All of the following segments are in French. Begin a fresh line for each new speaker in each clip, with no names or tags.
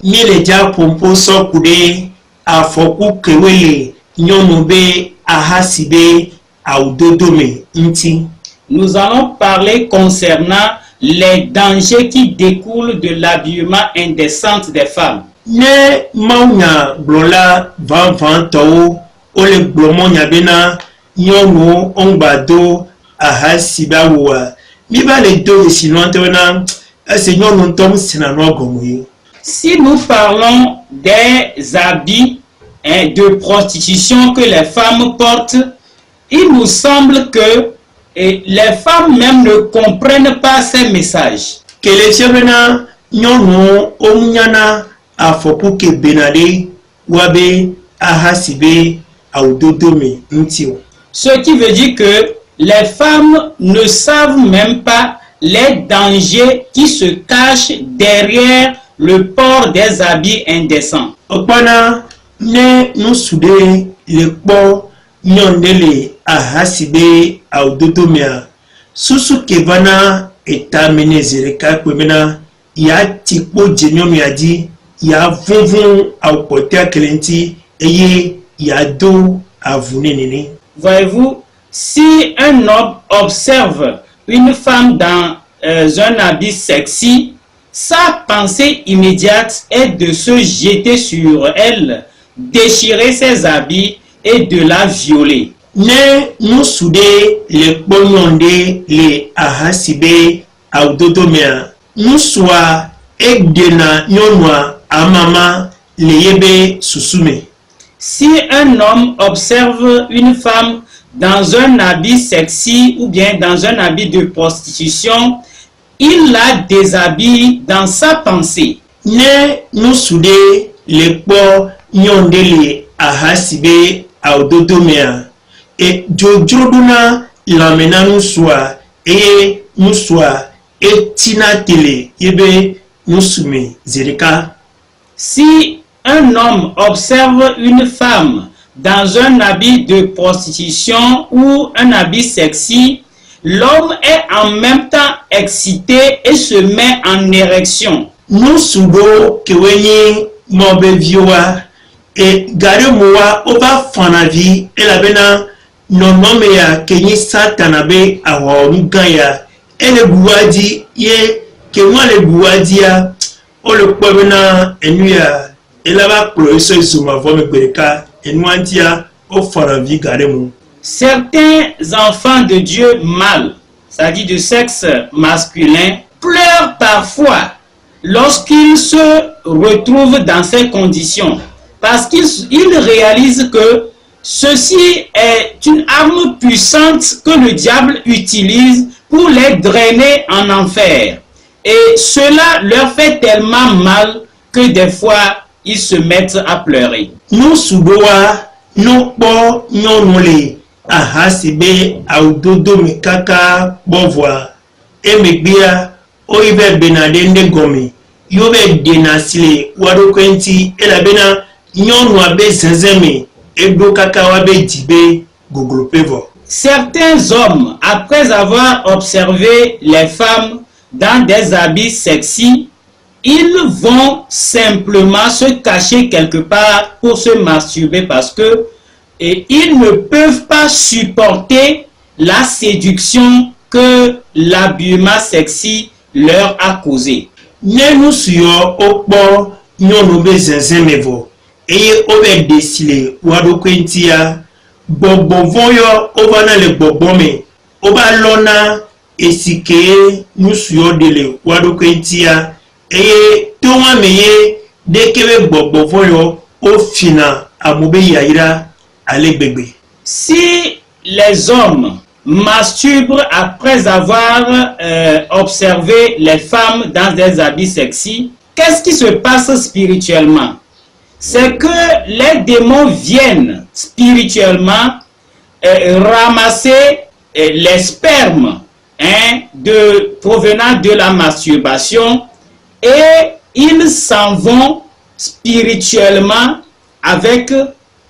Mile ja pompo sokude afoku kewele nyonube ahasibe audodome nti.
Nous allons parler concernant les dangers qui découlent de l'habillement indécent des femmes.
Ne maunya blola van tao ole blomonya bena nyonu ongbado ahasiba wa. Mi ba le do sinuante wana seigneur non tom sinano gomoyi.
Si nous parlons des habits de prostitution que les femmes portent, il nous semble que les femmes même ne comprennent pas ces messages.
Que les chebena nyonu omnyana afopuke benade wabe ahasibe audodome ntio.
Ce qui veut dire que les femmes ne savent même pas les dangers qui se cachent derrière le port des habits indécents.
Opana ne nusude le po nyondele ahasibe audodomea susu kevana etamene zereka kwemena ya tikpo jenyono yaji ya vuvun aupotea kelenti eye ya do avunenene.
Voyez-vous, si un homme observe une femme dans un habit sexy, sa pensée immédiate est de se jeter sur elle, déchirer ses habits et de la violer.
Ne nusude le kponyonde le ahasibe audodomea nuswa egdena nyonwa amama leyebe susume.
Si un homme observe une femme dans un habit sexy ou bien dans un habit de prostitution, il la déshabille dans sa pensée.
Ne nusude le kpo nyonde le ahasibe audodomea e jojroduna lamena nuswa e nuswa etina tele yebe nusume zereka.
Si un homme observe une femme dans un habit de prostitution ou un habit sexy, l'homme est en même temps excité et se met en érection.
Nusudo kewenye mobevioa e gare moa oba fanavi elabena nonome ya kenyi satanabe awonugaya ele buwaji ye kenwale buwajia ole kwebena enuya elaba proyeso isuma vome bereka enwantia o fanavi gare mo.
Certains enfants de Dieu mâles, c'est-à-dire de sexe masculin, pleurent parfois lorsqu'ils se retrouvent dans ces conditions, parce qu'ils réalisent que ceci est une arme puissante que le diable utilise pour les drainer en enfer. Et cela leur fait tellement mal que des fois, ils se mettent à pleurer.
Nous soudoa, nous po nyonole ahasibe audodome kaka bovoa emegbia oibe benadende gomi yobe denasile wadokwenti elabena nyonu abe zenzeme edo kaka wabe dibe goglopevo.
Certains hommes, après avoir observé les femmes dans des habits sexy, ils vont simplement se cacher quelque part pour se masturber parce que ils ne peuvent pas supporter la séduction que l'habillement sexy leur a causé.
Nenu suyo okpo nyonu be zenzemevo eye obe desile wadokwentia bobovoyo obana le bobome oba lona esike nusuyo dele wadokwentia eye tonwa meye dekebe bobovoyo ofina amobe yaira alegbegbe.
Si les hommes masturbent après avoir observé les femmes dans des habits sexy, qu'est-ce qui se passe spirituellement? C'est que les démons viennent spirituellement ramasser les spermes provenant de la masturbation et ils s'en vont spirituellement avec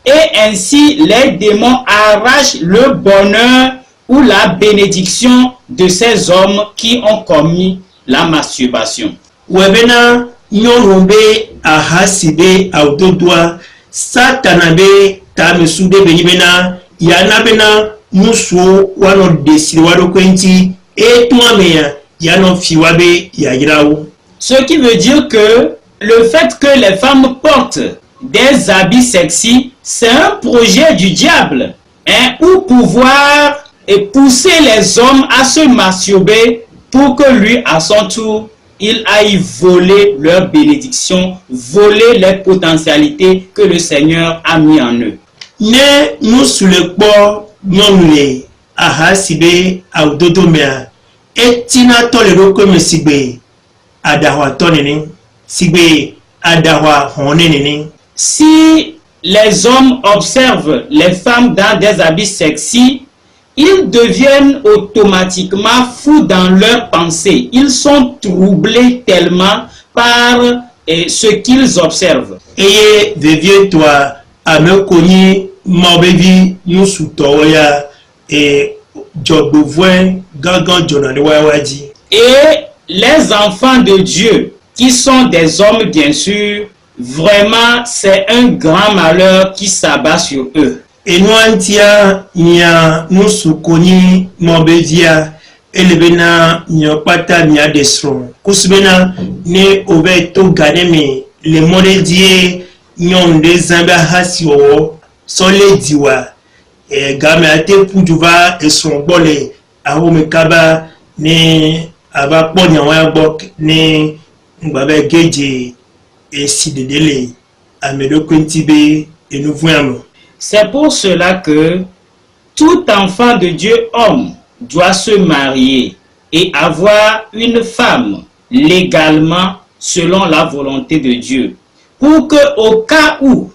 et ainsi les démons arrachent le bonheur ou la bénédiction de ces hommes qui ont commis la masturbation.
Webena nyorombe ahasi be audodoa satana be tamesude be bena yana bena musu wano desiri wado kwenti etwamea yano fiwabe yagirawo.
Ce qui veut dire que le fait que les femmes portent des habits sexy, c'est un projet du diable, hein, pour pouvoir pousser les hommes à se masturber pour que lui, à son tour, il aille voler leur bénédiction, voler les potentialités que le Seigneur a mis en eux.
Ne nous sous le corps, non les ahasibe audodomea etina tolero comme sigbe adahwa tonene sigbe adahwa honenene.
Si les hommes observent les femmes dans des habits sexy, ils deviennent automatiquement fous dans leurs pensées. Ils sont troublés tellement par ce qu'ils observent.
Et deviens-toi à me connaître mon bébé nous sous toya et jobovoin gagan jonadewadi.
Et les enfants de Dieu, qui sont des hommes bien sûr, vraiment c'est un grand malheur qui s'abat sur eux.
Et nous antia nia nous sous connaître mon bébé elebena nyopata nia desron kusbena ne obeto gademe le modèle die nyon des amba hasio sole diwa e game ate pujuva e son bole aho mekaba ne aba ponya wa bok ne ngbabe geje e sidedele amedo kwentibe et nous voyons.
C'est pour cela que tout enfant de Dieu homme doit se marier et avoir une femme légalement selon la volonté de Dieu, pour que au cas où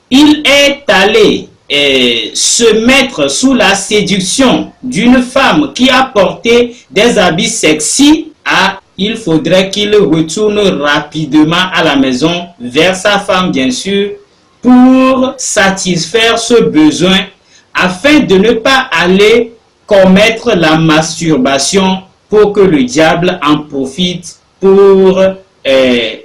il est allé se mettre sous la séduction d'une femme qui a porté des habits sexy, il faudrait qu'il retourne rapidement à la maison vers sa femme bien sûr pour satisfaire ce besoin afin de ne pas aller commettre la masturbation pour que le diable en profite pour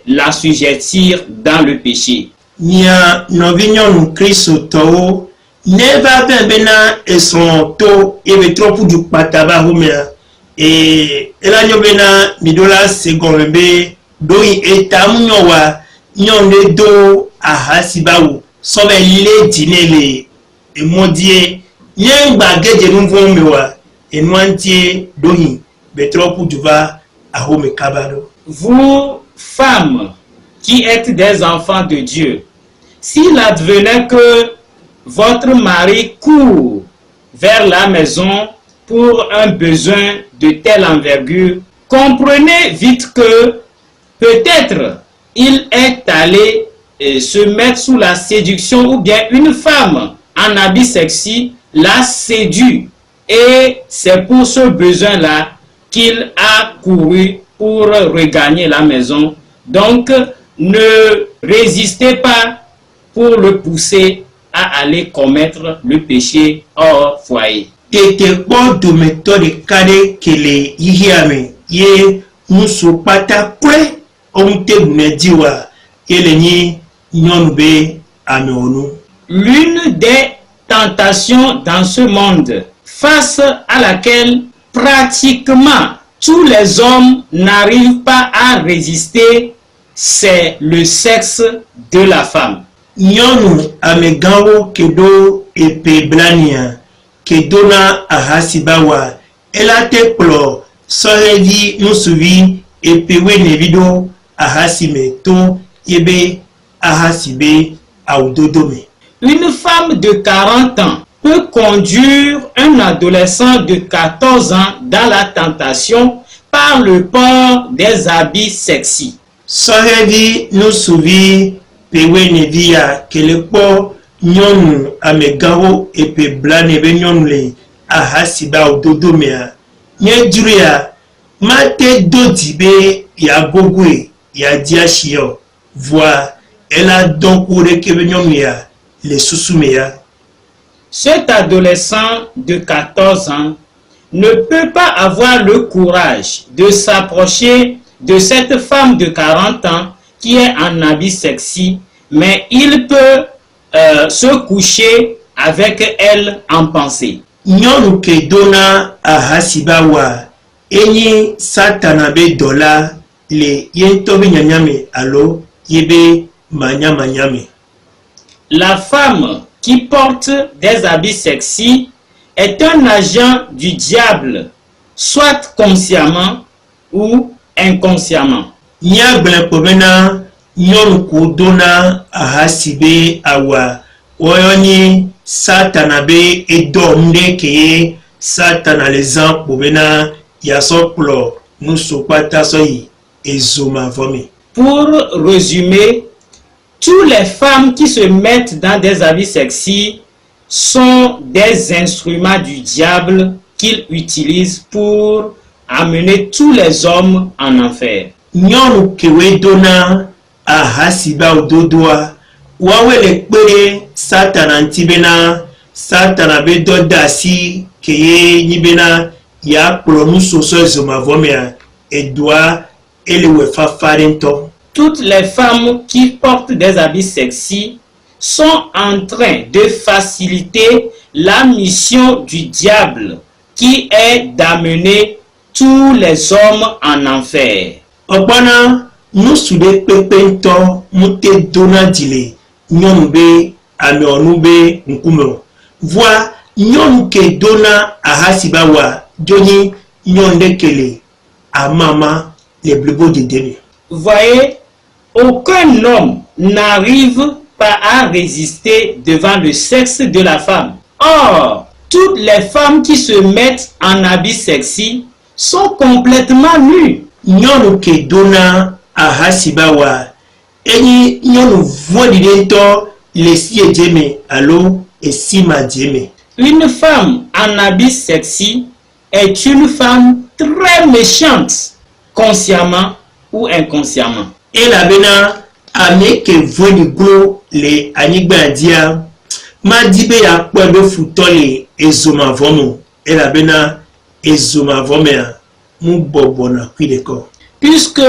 l'assujettir dans le péché.
Nia novinyon Kristo to neva bena eson to ebe trop du pataba humea e elanyo bena midola segombe doi etamunyo wa nyonde do ahasibawo sobe le dinele e modie yengba geje numvo mewa e nwantie doi be trop du va ahome kabado.
Vous, femmes, qui êtes des enfants de Dieu, s'il advenait que votre mari court vers la maison pour un besoin de telle envergure, comprenez vite que peut-être il est allé se mettre sous la séduction ou bien une femme en habit sexy l'a séduit et c'est pour ce besoin-là qu'il a couru pour regagner la maison. Donc, ne résistez pas pour le pousser à aller commettre le péché hors foyer.
Tete de méthode kade kele yihiame ye musu pata kwe omte mediwa eleni nyonbe ameonu.
L'une des tentations dans ce monde face à laquelle pratiquement tous les hommes n'arrivent pas à résister, c'est le sexe de la femme.
Nyonu amegawo kedo epe blania kedona ahasibawa elate plo sohedi musuvi epewe nevido ahasime to yebe ahasibe audodome.
Une femme de 40 ans peut conduire un adolescent de 14 ans dans la tentation par le port des habits sexy.
Sohedi musuvi pewe nevia kelepo nyonu amegawo epe blane be nyonule ahasiba ododomea nye juria mate dodibe ya gogwe ya diashio voix elle a donc ureke be nyonua le susumea.
Cet adolescent de 14 ans ne peut pas avoir le courage de s'approcher de cette femme de 40 ans qui est en habit sexy, mais il peut se coucher avec elle en pensée.
Nyɔnu ke dona ahasiba wa enyi satana be dɔla le ye ŋutɔ be nyanyame alo ye be manyamanyame.
La femme qui porte des habits sexy est un agent du diable, soit consciemment ou inconsciemment.
Nyagblẽ kpɔ bena nyɔnu ko dona ahasibe awa wɔyɔ nye satana be edɔ nu ɖe ke ye satana le zã kpɔ bena yasɔ kplɔ nuso kpata sɔ yi ezoma vɔ me.
Pour résumer, toutes les femmes qui se mettent dans des habits sexy sont des instruments du diable qu'il utilise pour amener tous les hommes en enfer.
Nyɔnu kewoe dona ahasiba dodoa wawe le kpe ɖe satana ŋuti bena satana be dɔ da asi ke ye nyi bena yeakplɔ nusosɔ ezomavɔ mea edoa ele wɔ fafa ɖe ŋutɔ.
Toutes les femmes qui portent des habits sexy sont en train de faciliter la mission du diable qui est d'amener tous les hommes en enfer.
Ọgbɔna nusu ɖe kpekpe ŋutɔ mute dona dzi le nyɔnu be ameɔnu be ŋkume o. Voa nyɔnu ke dona ahasiba wa dzo nyi nyɔnu ɖe ke le amama le blibo dede me.
Voyez, aucun homme n'arrive pas à résister devant le sexe de la femme. Or, toutes les femmes qui se mettent en habits sexy sont complètement nues.
Nyɔnu ke dona ahasiba wa enyi nyɔnu vɔ̃ɖi ɖe ŋutɔ le si edze me alo esi ma dze me.
Une femme en habit sexy est une femme très méchante, consciemment ou inconsciemment.
Elabena ame ke vɔ̃ɖi glo le anyigba dia madi be yakpɔe be futɔ le ezomavɔ me o. Elabena ezomavɔ mea mu bɔbɔna kui ɖekɔ.
Puisque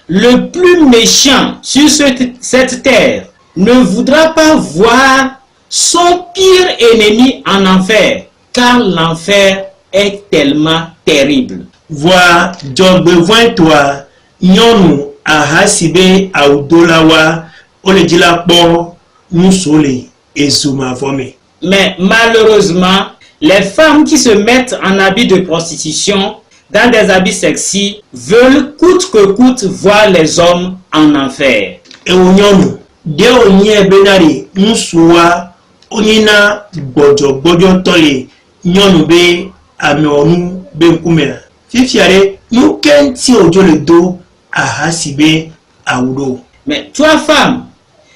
le plus méchant sur cette terre ne voudra pas voir son pire ennemi en enfer, car l'enfer est tellement terrible.
Voa dzɔgbevɔ̃e toa nyɔnu ahasibe awudola wa wole dzi la kpɔ nuso le ezomavɔ me.
Mais malheureusement, les femmes qui se mettent en habit de prostitution dans des habits sexy veulent coûte que coûte voir les hommes en enfer.
Ewo nyɔnu ɖewo nye bena ɖe nusoa wonyina gbɔdzɔgbɔdzɔtɔ le nyɔnu be ameɔnu be ŋkumea. Fifia ɖe nu ke ŋuti wodzo le do ahasibe awu ɖo.
Mais toi, femme,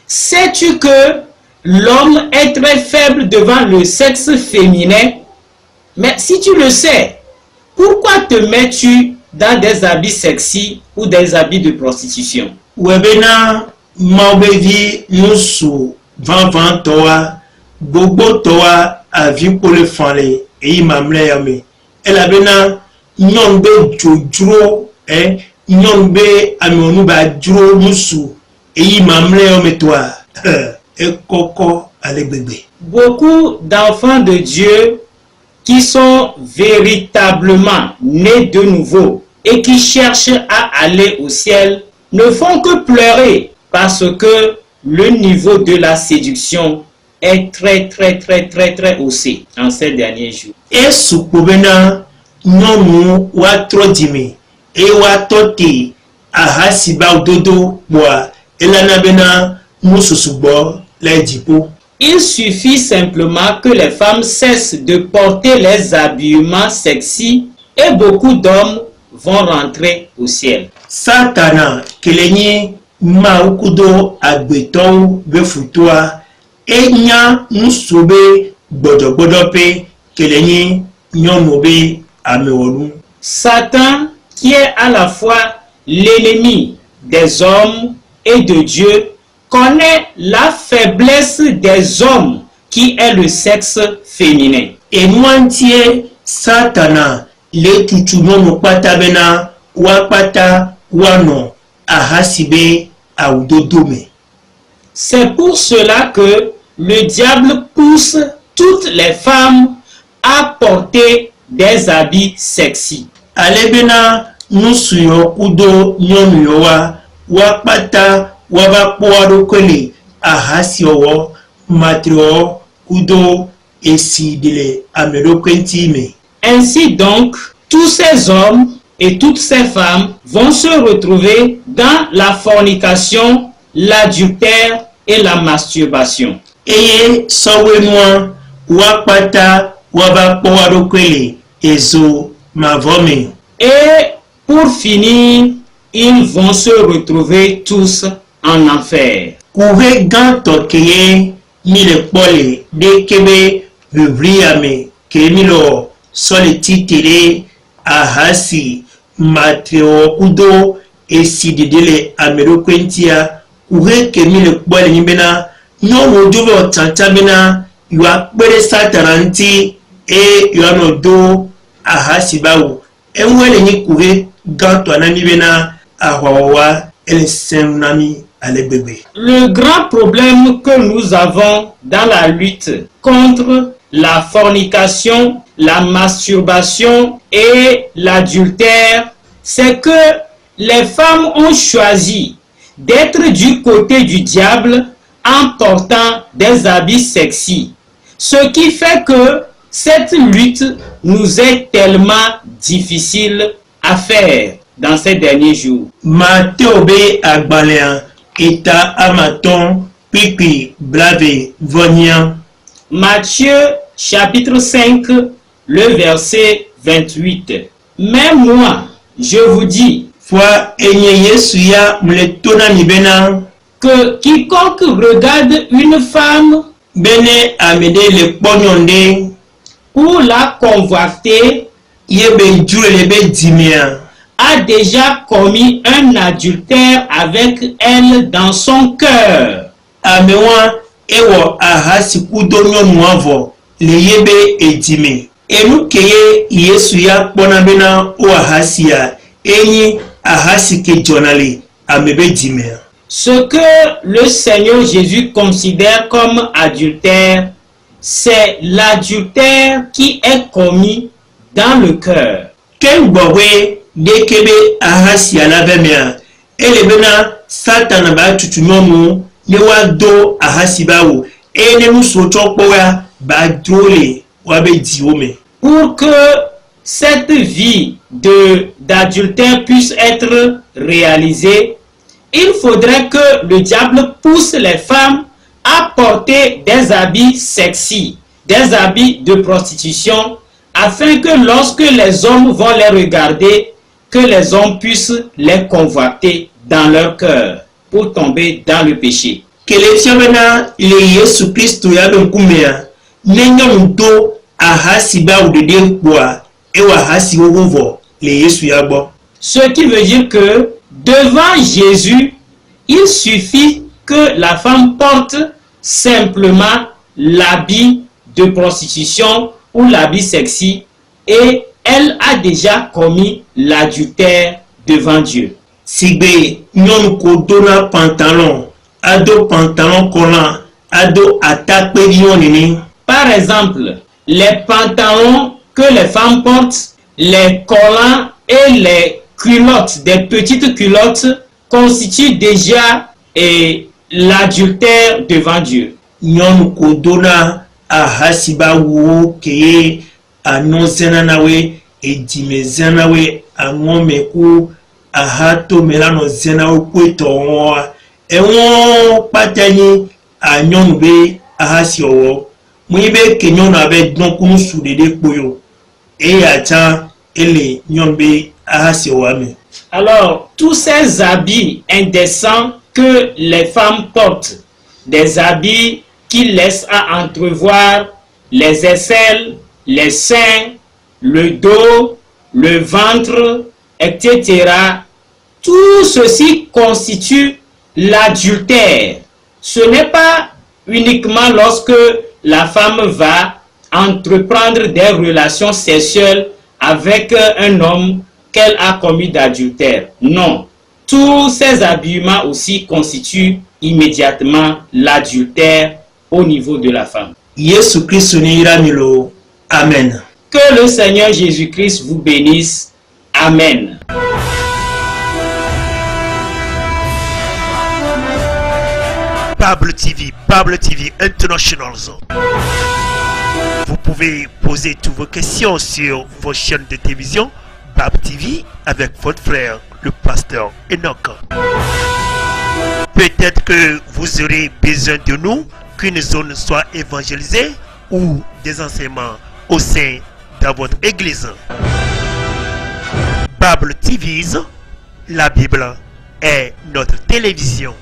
sais-tu que l'homme est très faible devant le sexe féminin? Mais si tu le sais, pourquoi te mets-tu dans des habits sexy ou des habits de prostitution?
Webena maubevi nusu vanvantɔa gbogbo tɔa avi kpole fanle eyi mamlɛ yame. Elabena nyɔnu be dzodzro nyɔnu be ameɔnu ba dzro nusu eyi mamlɛ yame toa ekɔkɔ ale gbegbe.
Beaucoup d'enfants de Dieu qui sont véritablement nés de nouveau et qui cherchent à aller au ciel ne font que pleurer parce que le niveau de la séduction est très haussé en ces derniers jours.
Et sukubena nyɔnu watrɔ dzime eye watɔ te ahasiba dodo boa elana bena nususu gbɔ le dziƒo.
Il suffit simplement que les femmes cessent de porter les habillements sexy et beaucoup d'hommes vont rentrer au ciel.
Satana kele nye mawu kudo agbetɔwo be futoa enya nusu be gbɔdzɔgbɔdzɔ pe kele nye nyɔnu be amewɔnu.
Satan, qui est à la fois l'ennemi des hommes et de Dieu, connaît la faiblesse des hommes qui est le sexe féminin.
Enuantie Satana le tutu nyɔnu kpata bena wa kpata wanɔ ahasibe awudodome.
C'est pour cela que le diable pousse toutes les femmes à porter des habits sexy.
Alebena nusuyo kudo nyɔnuyo wa kpata wava kpɔaɖo kele ahasiɔwɔ matriɔ kudo esi de le ameɖokpe ŋti me.
Ainsi donc, tous ces hommes et toutes ces femmes vont se retrouver dans la fornication, l'adultère et la masturbation.
Eye sɔwenua wa kpata wava kpɔaɖo kele ezo mavɔme.
Et pour finir, ils vont se retrouver tous en enfer.
Kuhe gãtɔ keye mi le kpɔ le ɖe kebe ʋiʋliame ke mi lɔ sɔle titere ahasi matriɔ kudo esi dede le ameɖokpe ŋutia. Kuhe ke mi le kpɔ le nyi bena nyɔnu do be tsatsa bena yewoa kpe ɖe satana ŋuti eye yewoanɔ do ahasi ba wo. Eŋue le nyi kuhe gãtɔ na mi bena ahɔwɔwa ele sẽŋ na mi ale gbegbe.
Le grand problème que nous avons dans la lutte contre la fornication, la masturbation et l'adultère, c'est que les femmes ont choisi d'être du côté du diable en portant des habits sexy. Ce qui fait que cette lutte nous est tellement difficile à faire dans ces derniers jours.
Matteo be agbalẽa eta amaton pipi blave vonian.
Matthieu chapitre 5, le verset 28. Mais moi, je vous dis
Fois enye Yesu ya mletona mi bena
que quiconque regarde une femme
bene amede le kpɔnyɔnde
pour la convoiter
yebe jure le be dimia
a déjà commis un adultère avec elle dans son cœur.
amewa ewɔ ahasi kudo nyɔnua vɔ le yebe edime. Enu keye Yesu ya kpɔna bena o ahasia enyi ahasi ke dzɔna le amebe dimea.
Ce que le Seigneur Jésus considère comme adultère, c'est l'adultère qui est commis dans le cœur.
Ken gbɔwe de kebe ahasia la vemia ele bena Satana ba tutu nyɔnu ne wa do ahasi ba wo eye ne nuso tsɔ kpɔ ya ba dro le wa be diwo me.
Pour que cette vie d'adultère puisse être réalisée, il faudrait que le diable pousse les femmes à porter des habits sexy, des habits de prostitution, afin que lorsque les hommes vont les regarder, que les hommes puissent les convoiter dans leur cœur pour tomber dans le péché.
Kele fiabena le Yesu Kristo ya be nkumea ne nyɔnu do ahasi ba wo dede kpoa ewa ahasi wo vɔ le Yesu ya gbɔ.
Ce qui veut dire que devant Jésus, il suffit que la femme porte simplement l'habit de prostitution ou l'habit sexy et elle a déjà commis l'adultère devant Dieu.
Sigbe nyɔnu ko dona pantalon ado pantalon collant ado atakpe nyɔnini.
Par exemple, les pantalons que les femmes portent, les collants et les culottes, des petites culottes, constituent déjà l'adultère devant Dieu.
Nyɔnu ko dona ahasi ba wo keye anɔ zena nawe edime zena nawe aŋɔme ku ahato me la nɔ zena wo ku etɔ wɔa ewɔ kpata nyi anyɔnu be ahasi wɔwɔ mu yi be ke nyɔnu abe dɔn kunu su ɖeɖe kpoyo eya tsã ele nyɔnu be ahasi wɔa me.
Alors, tous ces habits indécents que les femmes portent, des habits qui laissent à entrevoir les aisselles, les seins, le dos, le ventre, etc. Tout ceci constitue l'adultère. Ce n'est pas uniquement lorsque la femme va entreprendre des relations sexuelles avec un homme qu'elle a commis d'adultère. Non. Tout Tous ces habillements aussi constituent immédiatement l'adultère au niveau de la femme.
Yesu Kristo ni iramilo. Amen.
Que le Seigneur Jésus-Christ vous bénisse. Amen.
Bible TV International. Vous pouvez poser toutes vos questions sur vos chaînes de télévision Bible TV avec votre frère, le pasteur Enoch. Peut-être que vous aurez besoin de nous, qu'une zone soit évangélisée ou des enseignements au sein de votre église. Bible TV, la Bible est notre télévision.